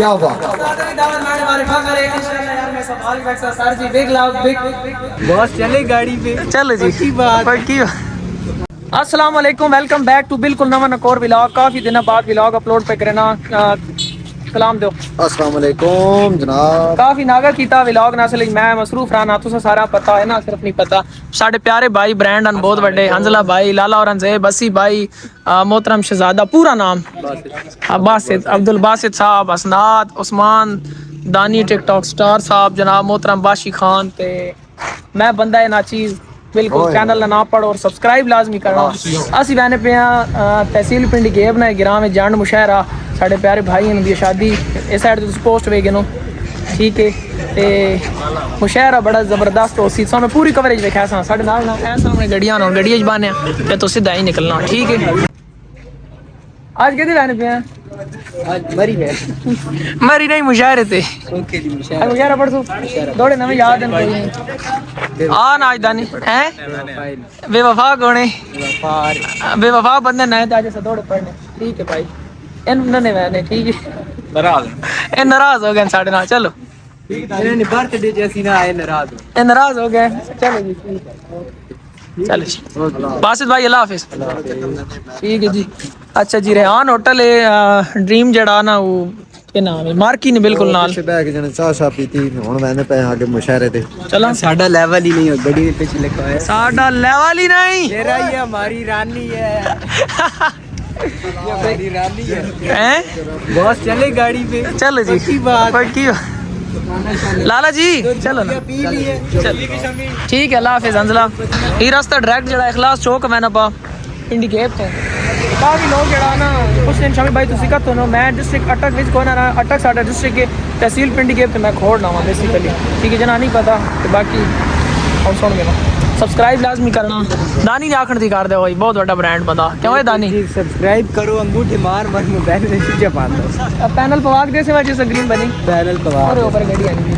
کیا بات بہت چلے گاڑی پہ چلو جی بات السلام علیکم، ویلکم بیک ٹو بالکل نواں نکور ولاگ. کافی دنوں بعد ولاگ اپلوڈ پہ کرنا. سلام دو. السلام علیکم جناب. کافی ناگا کیتا ولاگ نہ چلی میں مصروف رہنا تو سارا پتا ہے نا، صرف نہیں پتا ساڈے پیارے بھائی برینڈ ان بہت بڑے حنزلہ بھائی، لالا اورنگزیب، بسی بھائی، محترم شہزادہ پورا نام باسط، عبد الباسط صاحب، اسناد، عثمان دانی، ٹک ٹاک سٹار صاحب جناب محترم باشی خان تے میں بندہ ناچیز بالکل. چینل نہ پڑھو اور سبسکرائب لازمی کرنا. اسی بہنے پہ تحصیل پنڈ گیب نے گراں میں جانڈ مشاہرہ ساڈے پیارے بھائی ان دی شادی اس سائڈ تو پوسٹ وے گنو ٹھیک ہے. تے مشاہرہ بڑا زبردست ہو سی میں پوری کوریج ویکھا سا ساڈے نال اے سامنے گڈیاں نال گڈی وچ بانے تے تو سیدھا ہی نکلنا ٹھیک ہے. آج کدی بہنے پہ مری ہے مری نہیں مشاہرے تے اوکے جی مشاہرہ مشاہرہ پڑھو دوڑے نویں یاد ہیں کوئی آ ناچ دانی ہیں بے وفا کونے بے وفا بندے نئے تاجے سے دوڑے پڑھنے ٹھیک ہے بھائی. انہوں نے میں ٹھیک ہے ناراض ہو گئے ساڈے نال. چلو برتھ ڈے جیسی نہ آئے ناراض ہو گئے. چلو جی چلو جی باسط بھائی اللہ حافظ. ٹھیک ہے جی. اچھا جی ریحان ہوٹل ہے ڈریم جڑا نا وہ کیا نام ہے مارکی نے بالکل نال بیٹھ کے جنے چاہ شاہ پیتی ہن میں پے آ کے مشاہرے تے چلا ساڈا لیول ہی نہیں ہو گڈی دے پیچھے لکھا ہے ساڈا لیول ہی نہیں. میرا ہی ہماری رانی ہے یہ ہماری رانی ہے بہت چلے گاڑی پہ. چلو جی پکی لالا جی چلو نا ٹھیک ہے اللہ حافظ. حنزلہ یہ راستہ ڈائریکٹ جڑا اخلاص چوک میں نا پا پنڈی گیپ تو کافی لوگ جڑا نا اس دن شامی بھائی تسی کت ہو میں ڈسٹرکٹ اٹک وچ کونا نا اٹک ساڈا ڈسٹرکٹ کے تحصیل پنڈی گیپ تے میں کھوڑنا وا بیسیکلی ٹھیک ہے جنا نہیں پتا تے باقی ہم سن گے نا. سبسکرائب لازمی کرنا. دانی نے آکھن دی کر دے ہوئی بہت بڑا برانڈ بتا کیوں ہے دانی سبسکرائب کرو انگوٹھے مار مار موبائل میں چیزیں پاتا پینل پوا کے سے وجہ سے گرین بنی پینل پوا اور اوپر گاڑی آنی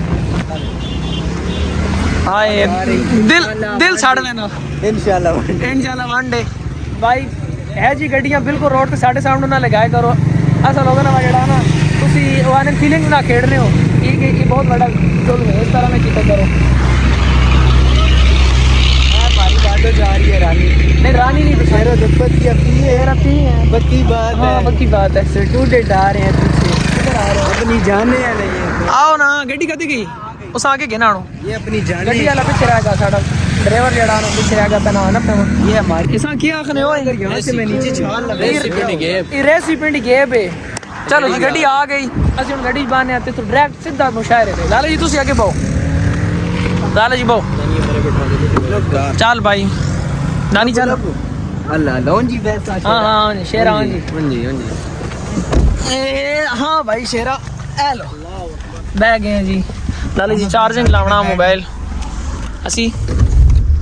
ہائے دل ساڑ لینا انشاءاللہ ون ڈے بھائی ہے جی. گڈیاں بالکل روڈ تے ساڈے سامنے نہ لگائے کرو. ایسا لوگوں نے جڑا نا تسی وانے فیلنگ نہ کھیڑنے ہو یہ بہت بڑا ظلم ہے. اس طرح میں کیتا کرو. ہماری گاڑی جا رہی ہے رانی نہیں رانی نہیں میرا دپت ہے پکی بات ہاں پکی بات ہے. اسٹوڈنٹ آ رہے ہیں پیچھے اپنی جانے والے ہیں. آؤ نا گڈی کدی گئی اس آگے گے نا یہ اپنی جانے گڈی والا پیچھے رہ گا ساڈا ڈرائیور جڑا نا پیچھے رہ گا پنا نا پنا یہ ہماری اساں کیا آکھنے ہوئے یہاں سے میں نیچے چھال لگا ریسی پنڈی گیب ہے. چلو جی گڈی آ گئی اسی ہن گڈی بانے تے تو ڈائریکٹ سیدھا مشاہرے تے. لالا جی تسی اگے باؤ لالا جی باؤ چل بھائی نانی چل اللہ لون جی ویسا ہاں ہاں شیرا ہاں جی ہاں بھائی شیرا اے لو بہ گئے ہیں جی. لالا جی چارجنگ لاونا موبائل اسی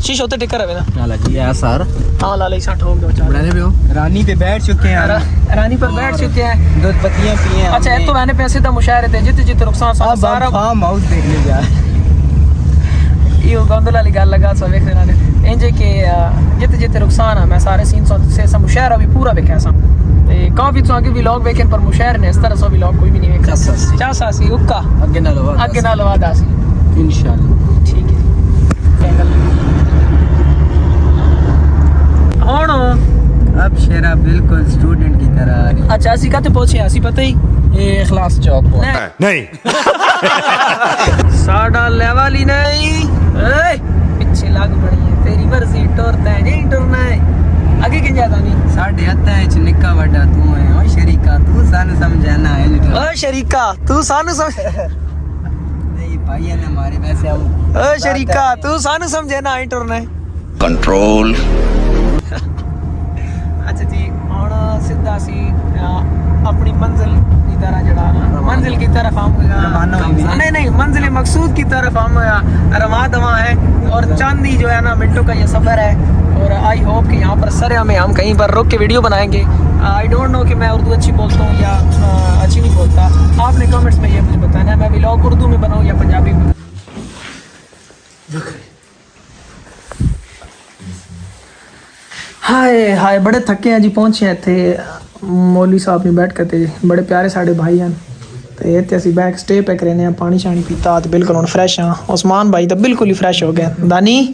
شیشہ تے ٹکر ہے نا لالا جی ہے سر ہاں لالا جی 60 ہو گیا چار بڑھانے پہ ہو رانی پہ بیٹھ چکے ہیں رانی پر بیٹھ چکے ہیں دودھ پتیاں پیے ہیں. اچھا تو میں نے پیسے دا مشاہرے تے جتے جتے رخصان صاحب سارا فارم ہاؤس دیکھنے جا یہ گوندل والی گل لگا سو ویکھ رہے نے انج کہ جتے جتے رخصان ہے میں سارے سین سے مشاہرہ بھی پورا ویکھیا سا تے کافی تو اگے ولاگ ویکھن پر مشاہرے نے اس طرح سو ولاگ کوئی بھی نہیں ویکھا. چا ساسی اوکا اگے نال وعدہ سی انشاءاللہ ٹھیک ہے. ہن اب شیرا بالکل اسٹوڈنٹ کی طرح آ رہی. اچھا اسی کتے پہنچے اسی پتہ ہی یہ اخلاص چوک نہیں ساڈا لیول ہی نہیں. اے پیچھے لگ پڑی ہے تیری مرضی ٹورتا ہے نہیں ٹورنا ہے اگے کیں جاتا نہیں ساڈے ہتھاں وچ نکا وڈا تو ہے او شریکا تو سانو سمجھانا ہے او شریکا تو سانو نہیں بھائی نے ہمارے ویسے او شریکا تو سانو سمجھانا ہے ٹورنا ہے کنٹرول. اچھا جی ہن سیدھا سی اپنی منزل کی طرح جڑا نا منزل کی طرف ہم نہیں منزل مقصود کی طرف ہم رواں دواں ہے. اور چند ہی جو ہے نا منٹوں کا یہ سفر ہے اور آئی ہوپ کہ یہاں پر سر ہم کہیں پر رک کے ویڈیو بنائیں گے. آئی ڈونٹ نو کہ میں اردو اچھی بولتا ہوں یا اچھی نہیں بولتا. آپ نے کمنٹس میں یہ مجھے بتانا ہے میں ولاگ اردو میں بناؤں یا پنجابی میں. ہائے ہائے بڑے تھکے ہیں جی. پہنچے ہیں تھے مولوی صاحب نے بیٹھ کے تے بڑے پیارے ساڑے بھائی ہیں ਤੇ ਇੱਥੇ ਅਸੀਂ ਬੈਕ ਸਟੇ ਪੈ ਕਰਨੇ ਆ, ਪਾਣੀ ਸ਼ਾਣੀ ਪੀਤਾ ਤੇ ਬਿਲਕੁਲ ਹੁਣ ਫਰੈਸ਼ ਆ। ਉਸਮਾਨ ਭਾਈ ਤਾਂ ਬਿਲਕੁਲ ਹੀ ਫਰੈਸ਼ ਹੋ ਗਿਆ। ਦਾਨੀ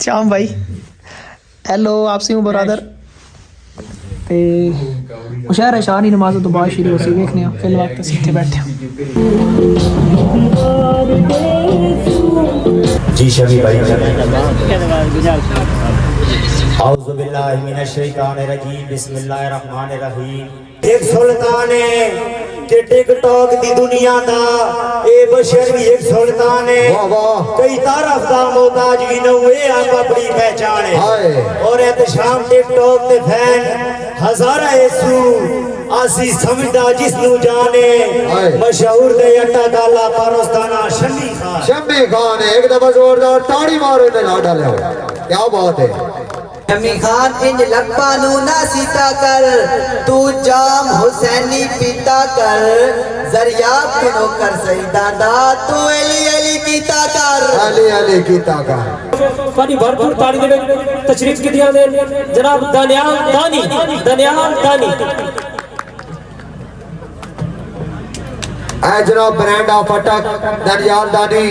ਚਾਮ ਭਾਈ ਹੈਲੋ ਆਪਸੀ ਹੂੰ ਬਰਾਦਰ। ਤੇ ਮੁਸ਼ਾਹਰਾ ਸ਼ਾਨੀ ਨਮਾਜ਼ ਤੋਂ ਬਾਅਦ ਸ਼ੁਰੂ ਹੋਸੀ ਵੇਖਨੇ ਆ। ਫਿਲ ਵਕਤ ਅਸੀਂ ਇੱਥੇ ਬੈਠੇ ਆ। جی شبی بھائی اعوذ باللہ من الشیطان الرجیم بسم اللہ الرحمن الرحیم ایک سلطان ہے کہ ٹک ٹاک دی دنیا دا اے بشر بھی ایک سلطان ہے کئی طرف دا محتاج بھی نہ ہوئے آپ اپنی پہچان ہے اور احتشام ٹک ٹاک تے فین ہزارہ ایسو آسی سمجھدا جس نو جانے مشہور دے اٹا دالا پاروستانہ شمی خان ہے ایک دفعہ زوردار تاڑی مارو تے نہ ڈالے ہو. کیا بات ہے. شمی خان انج لپا نو نہ سیتا کر تو جام حسینی پیتا کر زریاب کنو کر سیدان دا تو علی علی کیتا کر علی علی کیتا کر. بڑی بھرپور تاڑی دے تشریف کی دیا دے جناب دانیال دانی اے جناب برینڈ آف اٹک دانیال دانی.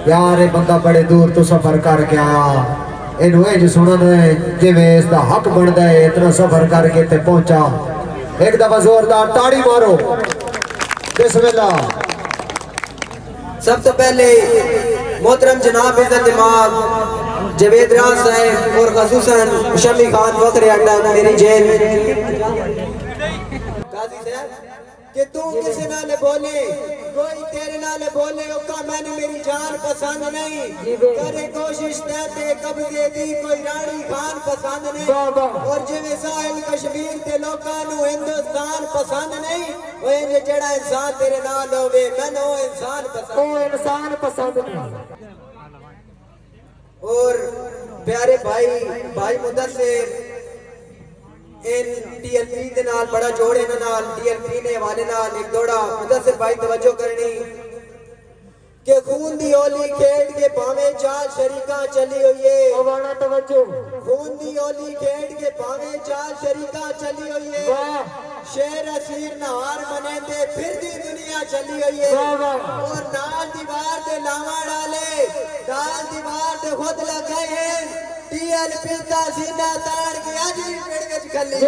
یار بندہ بڑے دور تو سفر کر کے آیا انہوں اے جو سنن ہے جی میں اس دا حق بڑھتا ہے اتنا سفر کر کے تے پہنچا. ایک دفعہ زوردار تاڑی مارو. بسم اللہ. سب سے پہلے محترم جناب عزت امام جوید راز صاحب اور خصوصاً شمی خان فخر اڈا میری جیل قاضی صاحب کہ تو کسی نالے بولے کوئی تیرے نالے بولے اوکا میں نے میری جان پسند نہیں کرے کوشش تیتے قبضے دی کوئی رانی خان پسند نہیں اور جو ساحل کشمیر تے لوکانو ہندوستان پسند نہیں وہ انجھے جڑا انسان تیرے نال ہوئے میں نے وہ انسان پسند نہیں. اور پیارے بھائی مدثر ان ٹی ایل پی دے نال بڑا جوڑے نال ٹی ایل پی نے حوالے نال ایک دوڑا مدثر بھائی توجہ کرنی کہ خون دی اولی کھیڑ کے پاویں چال شریکاں چلی ہوئی ہے. خون دی اولی کھیڑ کے پاویں چال شریکاں چلی ہوئی ہے. شیر اسیر نہار منے دے پھر دی دنیا چلی ہوئی ہے. اور نال دیوار دے لاواں ڈالے نال دیوار دے خود لگے ہیں ٹی ایل پی دا سینہ تاڑ کے آج بھی پیڑ کے کھلی ٹی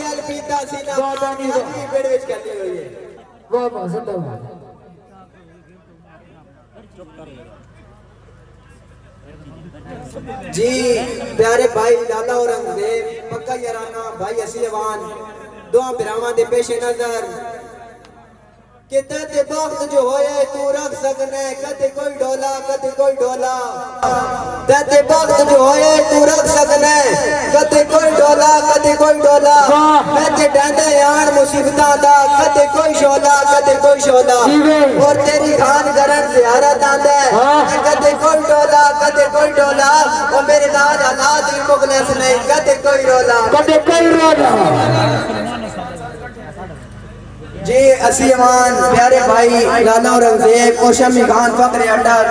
ایل پی دا سینہ تاڑ کے آج بھی پیڑ کے کھلی ہوئی ہے. جی پیارے بھائی لالا اورنگزیب پکا یارانہ بھائی اسیوان دعا براواں دے پیش نظر کہ تے وقت جو ہوئے تو رکھ سکنے کتے کوئی ڈولا تے وقت جو ہوئے تو رکھ سکنے کتے کوئی ڈولا میں تے ڈاندے یار مصیبتاں دا کتے کوئی شولا اور تیری خان گرن زیارت آندے کتے کوئی ڈولا اور میرے نال حالات بھی مخلص نہیں کتے کوئی رولا. جی اسی امان پیارے بھائی لالا اورنگزیب اور شمی خان فخر اڈر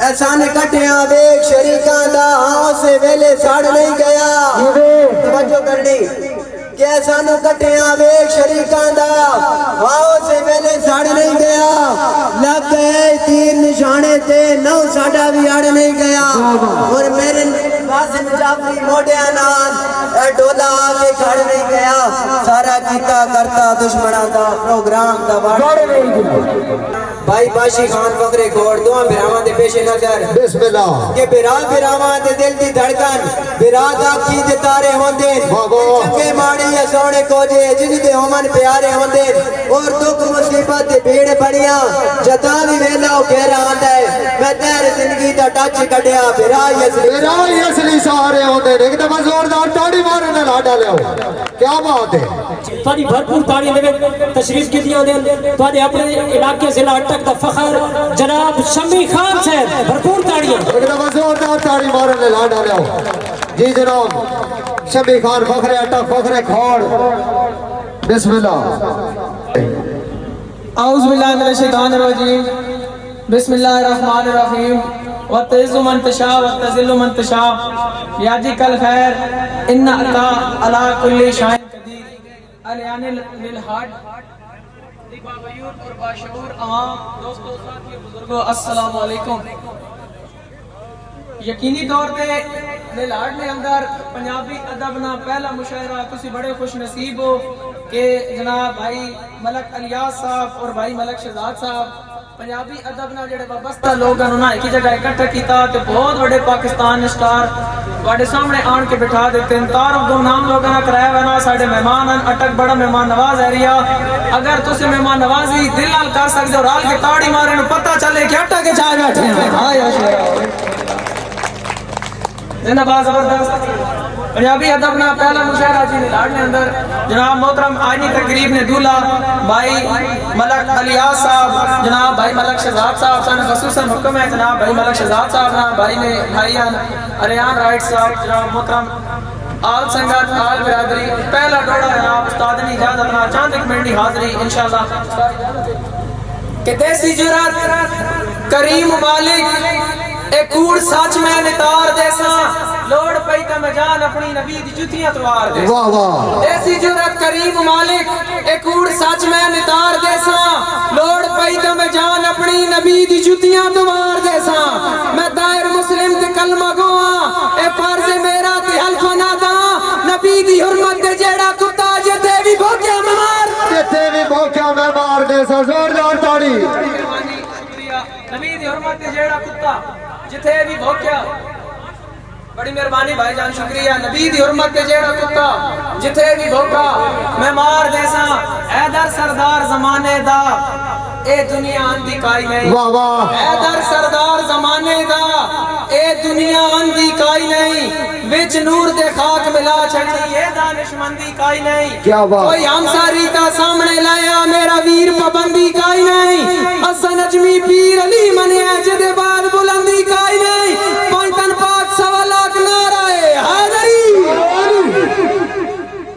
احسان کٹیاں ویک شریکاں دا ہاں سے ویلے ساڑ نہیں گیا. توجہ کرنی کہ احسان کٹیاں ویک شریکاں دا ہاں سے ویلے ساڑ نہیں گیا. لگ گئے تیر نشانے تے نو ساڑا بھی آڑ نہیں گیا. اور میرے قاسم جعفری موڑیاں نال ڈولا آگے کھڑ نہیں گیا. سارا کیتا کرتا دشمنہ دا پروگرام دا وارڈ بھائی باشی خان فخر کھوڑ دعا براواں دے پیش نظر بسم اللہ. کہ براواں دے دل دی دھڑکن براد آکھی دے تارے ہوندے چنگے ماڑی یا سونے کوجے جن دے ہومن پیارے ہوندے اور دکھ مصیبت دے بھیڑ بڑیاں جتا بھی ویلا ہو گہرا آندا ہے میں تیرے زندگی دا ٹچ کڈیا برائی اصلی سارے ہوندے ایک دفعہ زوردار تاڑی مارو تے نہ ڈالے ہو. کیا بات ہے. بڑی بھرپور تاڑی دے تشریف کی دیا دے تواڈے اپنے علاقے ضلع اٹک دا فخر جناب شمی خان صاحب بھرپور تاڑیاں ایک دفعہ زوردار تاڑی مارو تے نہ ڈالے ہو. جی جناب شمی خان فخر اٹک فخر کھوڑ. بسم اللہ. اعوذ باللہ من الشیطان الرجیم بسم اللہ الرحمن الرحیم وتعز من تشاء وتذل من تشاء بیاجک الخیر انک علی کل شیء قدیر الیان للحاج باغیور اور باشعور عوام دوستو ساتھیو بزرگو السلام علیکم. یقینی طور پہ میلاڈ میں اندر پنجابی ادب نا پہلا مشاعرہ تسی بڑے خوش نصیب ہو کہ جناب بھائی ملک الیاس صاحب اور بھائی ملک شہزاد صاحب پنجابی ادب نا جڑے وابستہ لوگ انہوں نے ایک ہی جگہ اکٹھا کیتا تے بہت بڑے پاکستان سٹار تواڈے سامنے آن کے بٹھا دیتے ہیں. تعارف دو نام لوگوں نے کرایا ہوا نا ساڈے مہمان ہیں اٹک بڑا مہمان نواز ایریا. اگر تسی مہمان نوازی دل نال کر سکدے ہو رال کے تاڑی مارے نو پتہ چلے کہ اٹک کے چائے بیٹھے ہیں. ہاں یا شیر زندہ باد زبردست. پنجابی ادب نا پہلا مشاعرہ جی میلاڈ میں اندر جناب محترم آئینی تقریب نے دولہ بھائی ملک الیاس صاحب جناب بھائی ملک شہزاد صاحب سن خصوصاً حکم ہے جناب بھائی ملک شہزاد صاحب نا بھائی نے بھائیان اریان رائٹ صاحب جناب محترم آل سنگت آل برادری پہلا ڈوڑا جناب استاد نے اجازت نا چاند ایک منٹ کی حاضری انشاءاللہ کہ دیسی جرات کریم مالک ایک کوڑ سچ میں نتار دیسا لوڑ پئی تے میں جان اپنی نبی دی جوتیاں توار دے. واہ واہ ایسی جرات کریم مالک ایک کوڑ سچ میں نتار دیسا لوڑ پئی تے میں جان اپنی نبی دی جوتیاں توار دیسا. میں دائر مسلم تے کلمہ گواں اے فرض میرا تے حلف نادا نبی دی حرمت تے جیڑا کتا جتے بھی بھوکیا میں مار جتے بھی بھوکیا میں مار دے سا زوردار تاڑی. نبی دی حرمت تے جیڑا کتا جتے بھی بھوکیا بڑی مہربانی بھائی جان شکریہ. نبی دی حرمت تے جیڑا کتا جتے بھی بھوکا میں مار دیسا. حیدر سردار زمانے دا اے دنیا اندھی کائی نہیں. واہ واہ حیدر سردار زمانے دا اے دنیا اندھی کائی نہیں. وچ نور دے خاک ملا چھڑی اے دانش مندی کائی نہیں. کیا بات کوئی ہمساری کا سامنے لایا میرا ویر پابندی کائی نہیں. حسن اجمی پیر علی منیا جدے بعد بلندی کائی نہیں. پنٹن پاک سوا لاکھ نعرہ حیدری.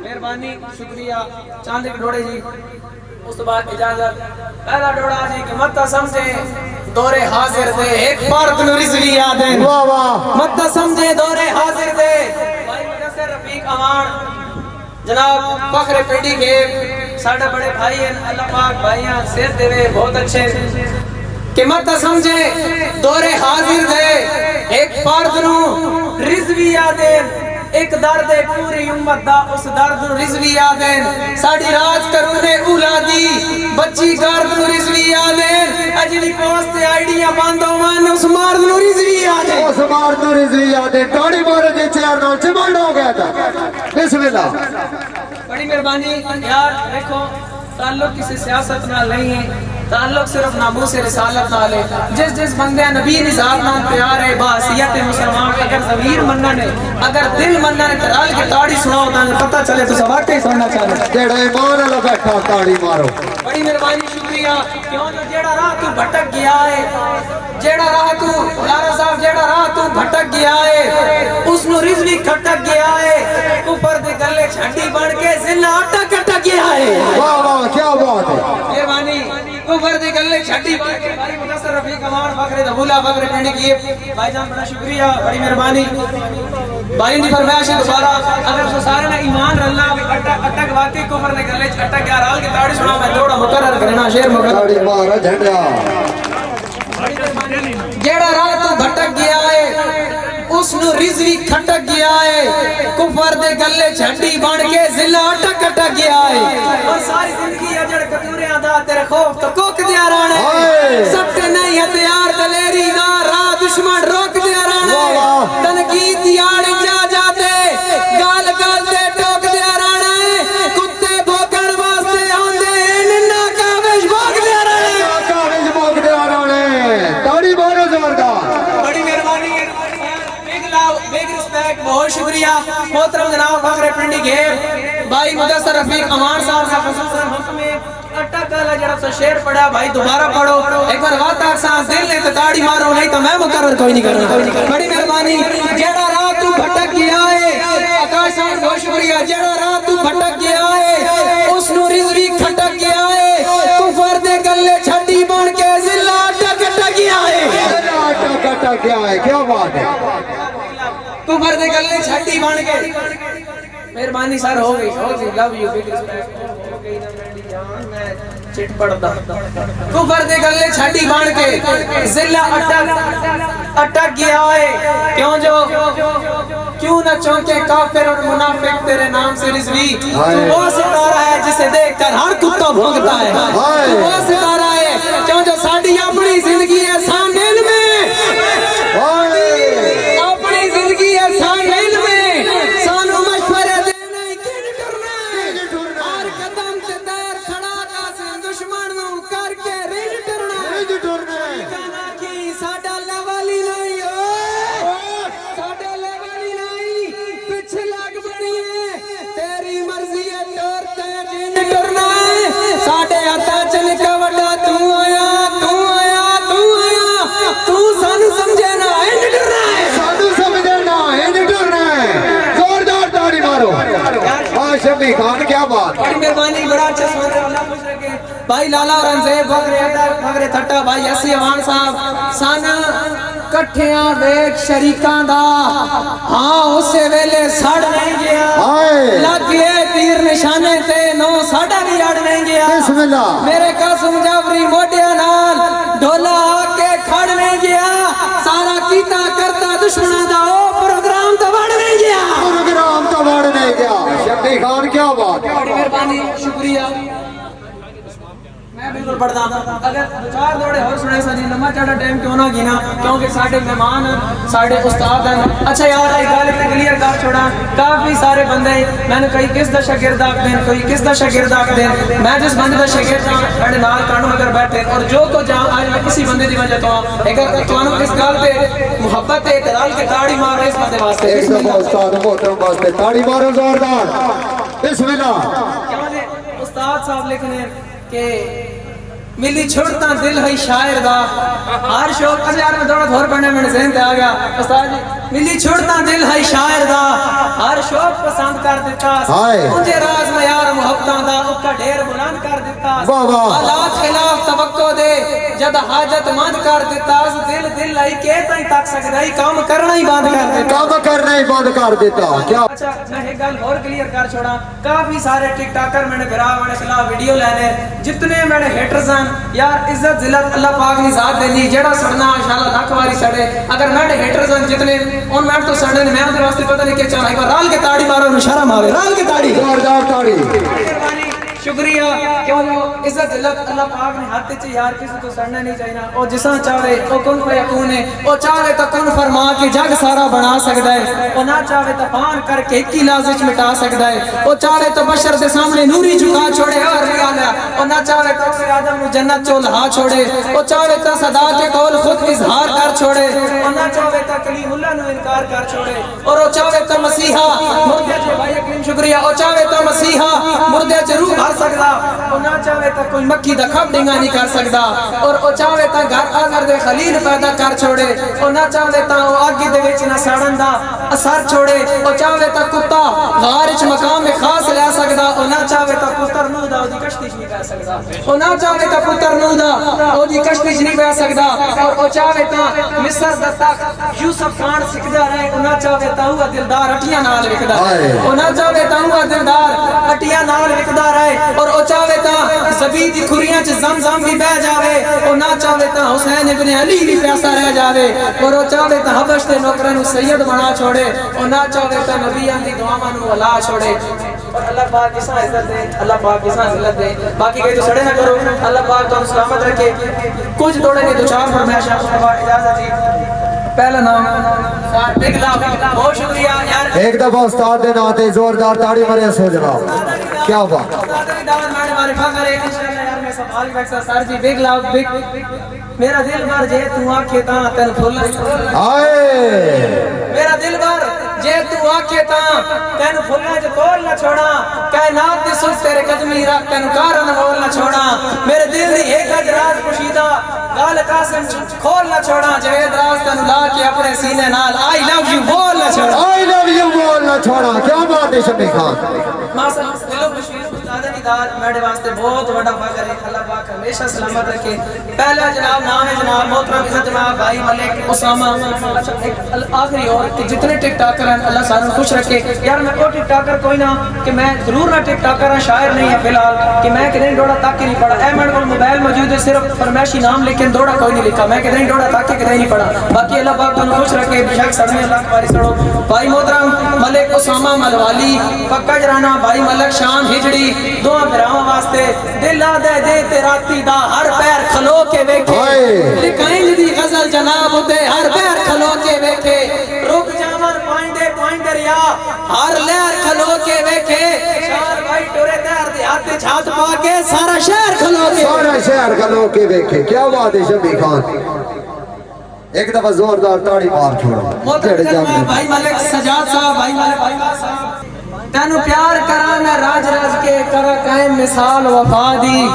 مہربانی شکریہ چاند ایک ڈوڑے جی. اس بعد اجازت پہلا ڈوڑا جی کہ مت سمجھے دورے حاضر دے ایک پارت نو رضوی یادیں. واہ واہ مت سمجھے دورے حاضر دے بھائی مدثر رفیق امان جناب فخر پیڑی کے ساڑھا بڑے بھائی ہیں اللہ پاک بھائیاں سیر دے وے بہت اچھے کہ مت سمجھے دورے حاضر دے ایک پارت نو رضوی یادیں. ایک درد پوری امت دا اس درد نو رضوی یادیں. ساڑی راج کرونے اولادی بچی گرد نو رضوی یادیں. اجلی پوسٹ آئیڈیاں باندھو من اس مرد نو رضوی یادیں. اس مرد نو رضوی یادیں. تاڑی مارے دے چیر نال چمڑ ہو گیا تھا. بسم اللہ. بڑی مہربانی یار دیکھو تعلق کسی سیاست نہ نہیں ہے. تعلق صرف ناموس رسالت نال ہے. جس بندے نبی نظام نال پیار ہے باحثیت مسلمان اگر ضمیر منن ہے اگر دل منن کرال کے تاڑی سناؤ تاں پتہ چلے تو واقعی سننا چاہے. جیڑا ایمان والا بیٹھا تاڑی مارو. بڑی مہربانی شکریہ. کیوں نہ جیڑا راہ تو بھٹک گیا ہے جیڑا راہ تو لارا صاحب جیڑا راہ تو بھٹک گیا ہے اس نو رضوی کھٹک گیا ہے. کفر دے گلے چھڈی بن کے زلہ اٹک اٹک گیا ہے. واہ واہ کیا بات ہے. مہربانی کفر دے گلے چھڈی بن کے بھائی مدثر رفیق امان فخر دبولا فخر پنڈی کیے بھائی جان بڑا شکریہ بڑی مہربانی. بھائی دی فرمائش ہے دوبارہ اگر سو سارے نے ایمان رلنا اٹک اٹک واقعی کفر دے گلے اٹک گیا رال کی تاڑی سنا میں تھوڑا مقرر کرنا شعر مقرر. تاڑی مارو جھنڈا. جیڑا راہ تو بھٹک گیا ہے اس نو رضوی کھٹک گیا ہے. کفر دے گلے چھڈی بن کے ضلع اٹک اٹک گیا ہے. اور ساری زندگی اجڑ کتوریاں دا تیرے خوف تو کوک دیا رانے. سب تے نہیں ہتھیار دلیری دا راہ دشمن روک دیا رانے. تنقید دی آڑ جا جاتے گال گال تے ٹوک دیا رانے. کتے بھوکن واسطے ہوندے ننا کاوش بھوک دیا رانے. کاغذ بھوک دیا رانے. تاڑی مارو زوردار. بڑی مہربانی بگ رسپیکٹ بہت شکریہ محترم جناب فخر پنڈی کے بھائی مدثر رفیق امان صاحب کا خصوصاً حکم ہے اٹک گالا جڑا سا شعر پڑھا بھائی دوبارہ پڑھو ایک بار واتا سان دل لے تو تاڑی مارو نہیں تو میں مقرر کوئی نہیں کرنا. بڑی مہربانی. جڑا راہ تو بھٹک گیا ہے آکاش صاحب بہت شکریہ. جڑا راہ تو بھٹک گیا ہے اس نو رضوی کھٹک گیا ہے. کفر دے گلے چھڈی بن کے ضلع اٹک اٹک گیا ہے. اٹک اٹک گیا ہے. چھٹی بن کے مہربانی سر ہو گئی لو یو بگ رسپیکٹ ہو گئی نا میری جان میں چٹ پڑتا کفر دے گلے چھٹی بن کے ضلع اٹک گیا ہے کیوں نہ چونکے کافر اور منافق تیرے نام سے رضوی تو وہ ستارہ ہے جسے دیکھ کر ہر کتا بھونکتا ہے تو وہ ستارہ ہے کیوں جو ساڑی اپنی زندگی ہے سامنے میں اپنی زندگی ہے سامنے میں سانو مشورے دینا کن کرنا ہے ہر قدم سے دیر کھڑا کا سے دشمن نو کر کے رج کرنا ہے کہنا کی ساڑا لیوالی نہیں ساڑا لیوالی نہیں پچھے لگ بڑی ہے تیری مرضی ہے دور تے جن کرنا ہے ساڑے آتا چل کا وڈا تو آیا تو سانو سمجھے نا انج کرنا ہے سانو سمجھنا انج کرنا ہے زوردار تاڑی مارو ہاں شمی خان کیا بات بڑی مہربانی بڑا اچھا سن رہے اللہ خوش رکھے بھائی لالا اورنگزیب بھگرے تھٹا بھائی اسی اوان صاحب سن کٹھیاں دیکھ شریکاں دا ہاں اسے ویلے سڑ نہیں گیا لگے تیر نشانے تے نو ساڑا بھی اڑ نہیں گیا بسم اللہ میرے قاسم جعفری موڈیا نال ڈھولا آ کے کھڑ نہیں گیا سارا کیتا کرتا دشمنہ دا او پروگرام تو بڑھ نہیں گیا پروگرام تو بڑھ نہیں گیا شمی خان کیا بات بڑی مہربانی شکریہ میں بالکل پڑھتا اگر چار دوڑے اور سنے سا جی لمبا چڑھا ٹائم کیوں نہ گینا کیونکہ ساڑھے مہمان ساڑھے استاد ہیں اچھا یار ایک گال اتنے کلیئر کر چھوڑا کافی سارے بندے میں نے کئی کس دا شاگرد آکھ دیں کوئی کس دا شاگرد آکھ دیں میں جس بندے دا شاگرد ہوں میرے نال کانوں اگر بیٹھے اور جو کو جہاں آج میں کسی بندے دی وجہ تو ہوں اگر توانوں اس گال پہ محبت ہے اعتراض کے تاڑی مارو اس بندے واسطے ایک دفعہ استاد محترم واسطے تاڑی مارو زوردار بسم اللہ استاد صاحب لکھنے کہ ملی چھوڑتا دل ہے شاعر دا ہر شوق اچھا یار میں دوڑا دھور پڑھنے میں ذہن تے آ گیا استاد جی ملی چھوڑتا دل ہے شاعر دا ہر شوق پسند کر دیتا مجھے راز میں یار محبتاں دا اکا ڈھیر بلند کر دیتا حالات خلاف توقع دے جد حاجت مند کر دیتا دل لائی کے تائیں تک سکتا ہی کام کرنا ہی بند کر دیتا کام کرنا ہی بند کر دیتا کیا اچھا میں ایک گل اور کلیئر کر چھوڑا کافی سارے ٹک ٹاکر میں نے بھرا میں خلاف ویڈیو لینے جتنے میں نے ہیٹرز ہیں یار عزت ذلت اللہ پاک نے ذات دینی جیڑا سڑنا انشاءاللہ لاکھ واری سڑے اگر میں نے ہیٹرز ہیں جتنے ان میں تو سڑنے میں اندر واسطے پتہ نہیں کیا چاہنا ایک بار رال کے تاڑی مارو شرم آوے رال کے تاڑی زوردار تاڑی شکریہ کیوں جو عزت ذلت اللہ پاک نے ہاتھ چ یار کسی تو سڑنا نہیں چاہیے او جساں چاہے او کن فیکون ہے او چاہے تو کن فرما کے جگ سارا بنا سکتا ہے او نہ چاہے تو فان کر کے ایک ہی لفظ مٹا سکتا ہے او چاہے تو بشر دے سامنے نوری جھکا چھوڑے اور ریا او نہ چاہے تو آدم نو جنت چو لہا چھوڑے او چاہے تو صدا کے قول خود اظہار کر چھوڑے او نہ چاہے تو کلیم اللہ نو انکار کر چھوڑے اور او چاہے تو مسیحا مردے جو بھائی کریم شکریہ او چاہے تو مسیحا مردے جو روح بھر سکتا او نہ چاہے تو کوئی مکی دا کھپ ڈنگا نہیں کر سکتا اور او چاہے تو گھر آگر دے خلیل پیدا کر چھوڑے او نہ چاہے تو او آگی دے وچ نہ سڑن دا اثر چھوڑے او چاہے تو کتا غارچ مقام خاص لے سکتا او نہ چاہے تو پتر نو دا او دی کشتی نہیں پہ سکتا او نہ چاہے تو پتر نو دا او دی کشتی نہیں پہ سکتا اور او چاہے تو مصر دا تخت یوسف خان سکھدا رہے او نہ چاہے تو او دلدار اٹیاں نال وکدا رہے او نہ چاہے تو او دلدار اٹیاں نال وکدا رہے اور او چاہے تو زبید دی کھریاں چ زمزم بھی بہ جاوے او نہ چاہے تو حسین ابن علی بھی پیاسا رہ جاوے اور او چاہے تو حبش دے نوکراں نو سید بنا چھوڑے او نہ چاہے تو نبیاں دی دعاواں نو ولا چھوڑے اور اللہ پاک کساں عزت دے اللہ پاک کساں ذلت دے باقی کہیں تو سڑے نہ کرو اللہ پاک تم سلامت رکھے کچھ دوڑے کے دو چار فرمائش اجازت دی پہلا نام بگ لو بہت شکریہ یار ایک دفعہ استاد دے ناتے زوردار تاڑی مرے سو جناب کیا بات سر جی بگ لو بگ میرا دل بھر جے تو آنکھے تاں تن پھول میرا دل بھر جے تو آنکھے تاں تن پھولنا جو تول نہ چھوڑا کائنات دی سوچ تیرے قدمی رکھ تن کارن مول نہ چھوڑا میرے دل دی ایک اج راز پوشیدہ گال قاسم کھول نہ چھوڑا جوید راز تن لا کے اپنے سینے نال آئی لو یو بول نہ چھوڑا آئی لو یو بول نہ چھوڑا کیا بات ہے شمی خان ماسا دلو بشیر شہزادہ دی داد میرے واسطے بہت بڑا فخر ہے. اللہ پاک ہمیشہ سلامت رکھے. پہلا جناب نام ہے جناب محترم عزت جناب بھائی ملک اسامہ. اچھا ایک آخری اور کہ جتنے ٹک ٹاکر ہیں اللہ سارے خوش رکھے. یار میں کو ٹک ٹاکر کوئی نہ کہ میں ضرور نہ ٹک ٹاکر ہوں, شاعر نہیں ہے فی الحال کہ میں کدیں ڈوڑا تک کے نہیں پڑھا. اے میرے کو موبائل موجود ہے صرف فرمائشی نام لیکن دوڑا کوئی نہیں لکھا. میں کدیں ڈوڑا تک کے کدیں نہیں پڑھا. باقی اللہ پاک تمہیں خوش رکھے. بے شک سڑنے اللہ تمہاری سڑو. بھائی محترم ملک اسامہ ملوالی پکا جرانا بھائی ملک شام ہجڑی دعا براواں واسطے دل آ دے دے تے راتی دا ہر پیر کھلو کے ویکھے لکھائیں دی غزل جناب تے ہر پیر کھلو کے ویکھے رک جاون پوائنٹ دریا ہر لہر کھلو کے ویکھے شار بھائی ٹورے دہر دے ہاتھ چھات پا کے سارا شہر کھلو کے سارا شہر کھلو کے دیکھے. کیا بات ہے شبی خان, ایک دفعہ زوردار تاڑی مار چھوڑو. بھائی ملک سجاد صاحب بھائی ملک بھائی صاحب تینو پیار کرا میں راج راج کے کرا قائم مثال وفا دی.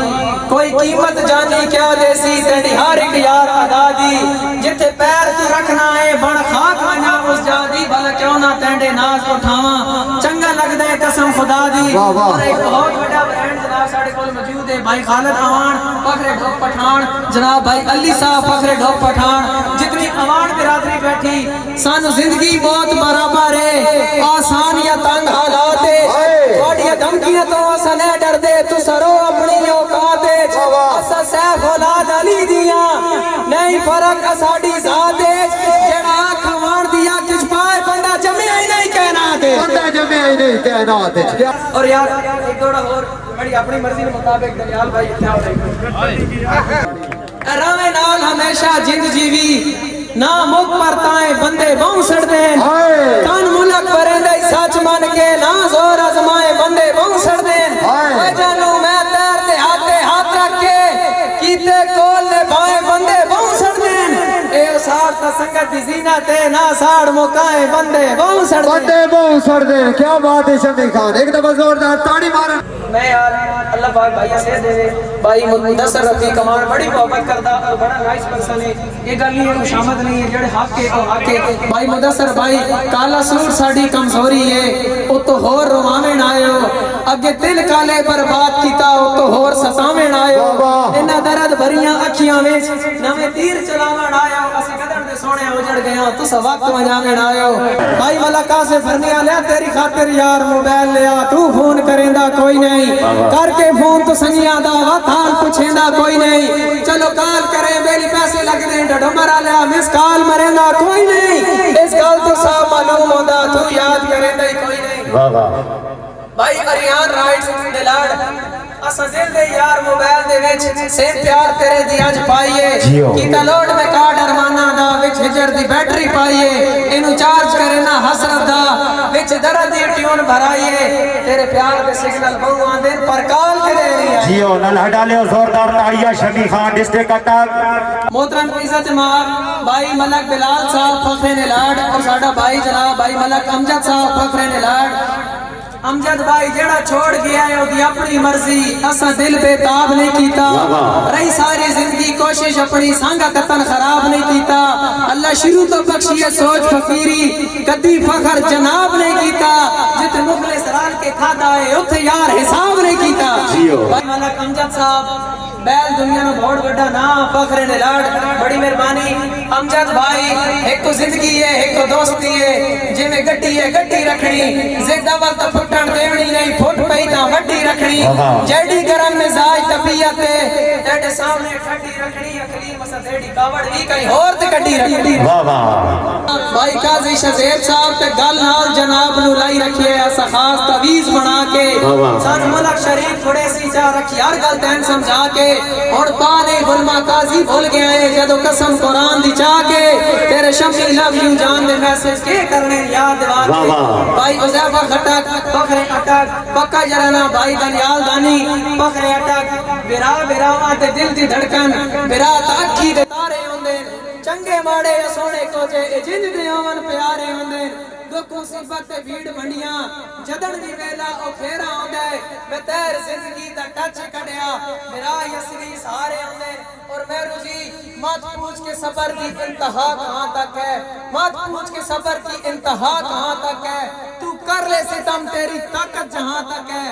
کوئی قیمت جانی کیا دیسی تیری ہر ایک یار ادا دی. جتھے پیر تو رکھنا ہے بڑ خاک ونجا اس جا دی. بھلا کیوں نہ تینڈے ناز اٹھاواں چنگا لگدا ہے قسم خدا دی. اور ایک بہت بڑا برانڈ جناب ساڈے کول موجود ہے بھائی خالد اوان فخر ڈھوپ پٹھان جناب بھائی علی صاحب فخر ڈھوپ پٹھان. جتنی اوان برادری بیٹھی سانو زندگی بہت برابر ہے آسان یا تنگ حالات ہے. تھوڑی دھمکیاں تو اساں نہ ڈر دے تو سرو اپنی اوقات ہے. اساں سیف اولاد علی دیاں نہیں فرق ساڈی ذات ہے. جڑا کھوان دیا کچھ پائے بندہ جمیا ہی نہیں کائنات ہے. بندہ جمیا ہی نہیں کائنات ہے. اور یار ایک دوڑا اور بڑی اپنی مرضی کے مطابق دلیال بھائی اتنا ہو رہی راوے نال ہمیشہ جند جیوی نا مک پرتائیں بندے بہوں سڑ دیں کان ملک پرندے سچ مان کے نا زور ازمائیں بندے بہوں سڑ دیں. اے جانو میں تیر دے ہاتھ رکھ کے کیتے کول لے بھائیں بندے بہوں سڑ دیں. اے ساڑ تا سنگت دی زینت ہے نا ساڑ مکائیں بندے بہوں سڑ دیں. بندے بہوں سڑ دیں. کیا بات ہے شبی خان, ایک دفعہ زوردار تاڑی مارا. میں یار اللہ پاک بھائی سے دے بھائی مدثر رفیع کمال بڑی محبت کردا اور بڑا نائس پرسن ہے. یہ گل نہیں ہے خوشامد نہیں ہے جڑے حق کے او حق ہے. بھائی مدثر بھائی کالا سوٹ ساڈی کمزوری ہے او تو ہور رواویں آئے ہو اگے دل کالے برباد کیتا او تو ہور ستاویں آئے ہو. انہاں درد بھریاں اکھیاں وچ نویں تیر چلاون آیا ہو اسی قدر دے سونے اجڑ گیا تس وقت وجاویں آئے ہو. بھائی ملکا سے فرمیا لے تیری خاطر یار موبائل لیا تو فون کریندا کوئی نہیں کر کے فون تو سنگیاں دا وقت حال پوچھیندا کوئی نہیں. چلو کال کرے بیلی پیسے لگ دیں ڈڈو مرا لیا مس کال مریندا کوئی نہیں. اس کال تو صاحب معلوم ہوندا تو یاد کریندا ہی کوئی نہیں. بھائی اریان رائٹس دلاڑ اساں دل دے یار موبائل دے وچ سیم پیار تیرے دی اج پائیے کیتا لوڈ میں کارڈ ارمانہ دا وچ ہجر دی بیٹری پائیے اینو چارج کرے نا حسرت دا وچ درد دی ٹیون بھرائیے تیرے پیار دے سگنل بہو آندے پر کال کرے جیو نل ہٹا لے زوردار تاڑیاں شبی خان ڈسٹرکٹ اٹک. محترم عزت جماعت بھائی ملک بلال صاحب فخر نلاڈ اور ساڈا بھائی جناب بھائی ملک امجد صاحب فخر نلاڈ. امجد بھائی جڑا چھوڑ گیا ہے اودی اپنی مرضی اساں دل بے تاب نہیں کیتا رہی ساری زندگی کوشش اپنی سانگا قطن خراب نہیں کیتا. اللہ شروع تو بخشی ہے سوچ فقیری کدی فخر جناب نہیں کیتا جت مخلص رال کے کھادا ہے اوتھے یار حساب نہیں کیتا. بھائی ملک امجد صاحب بیل دنیا میں بہت بڑا نام فخر نلاڈ بڑی مہربانی. امجد بھائی ایک تو زندگی ہے ایک تو دوستی ہے جی میں گٹی ہے گٹی رکھنی زدہ وقت پھٹن دیونی نہیں پھٹ پئی تاں وڈی رکھنی جیڑی گرم مزاج طبیعت ہے تیرے سامنے ٹھنڈی رکھنی اکلیم اسا تیری کاوڑ بھی کہیں اور تے کڈی رکھنی. بھائی قاضی شزیر صاحب تے گل نال جناب نو لائی رکھیے اسا خاص تعویذ بنا کے سن ملک شریف تھوڑے سی چا رکھی ہر گل تین سمجھا کے اور پانے غلما قاضی بھول گیا ہے جدو قسم قرآن دی چاہ کے تیرے شمی لو یو جان دے میسج کے کرنے یاد دوا کے. بھائی عزیفہ خٹک فخر اٹک پکا جرانا بھائی دلیال دانی فخر اٹک برا براواں تے دل دی دھڑکن برا تاکھی دے تارے ہوندے چنگے ماڑے سونے کو جے جن دے آون پیارے ہوندے دکھ مصیبت تے بھیڑ بنیاں جدن دی ویلا او پھیرا ہوندا ہے میں تیر زندگی دا ٹچ کڈیا میرا یسوی سارے ہوندے. اور میرو جی مت پوچھ کے صبر کی انتہا کہاں تک ہے مت پوچھ کے صبر کی انتہا کہاں تک ہے تو کر لے ستم تیری طاقت جہاں تک ہے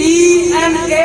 DNA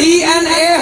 DNA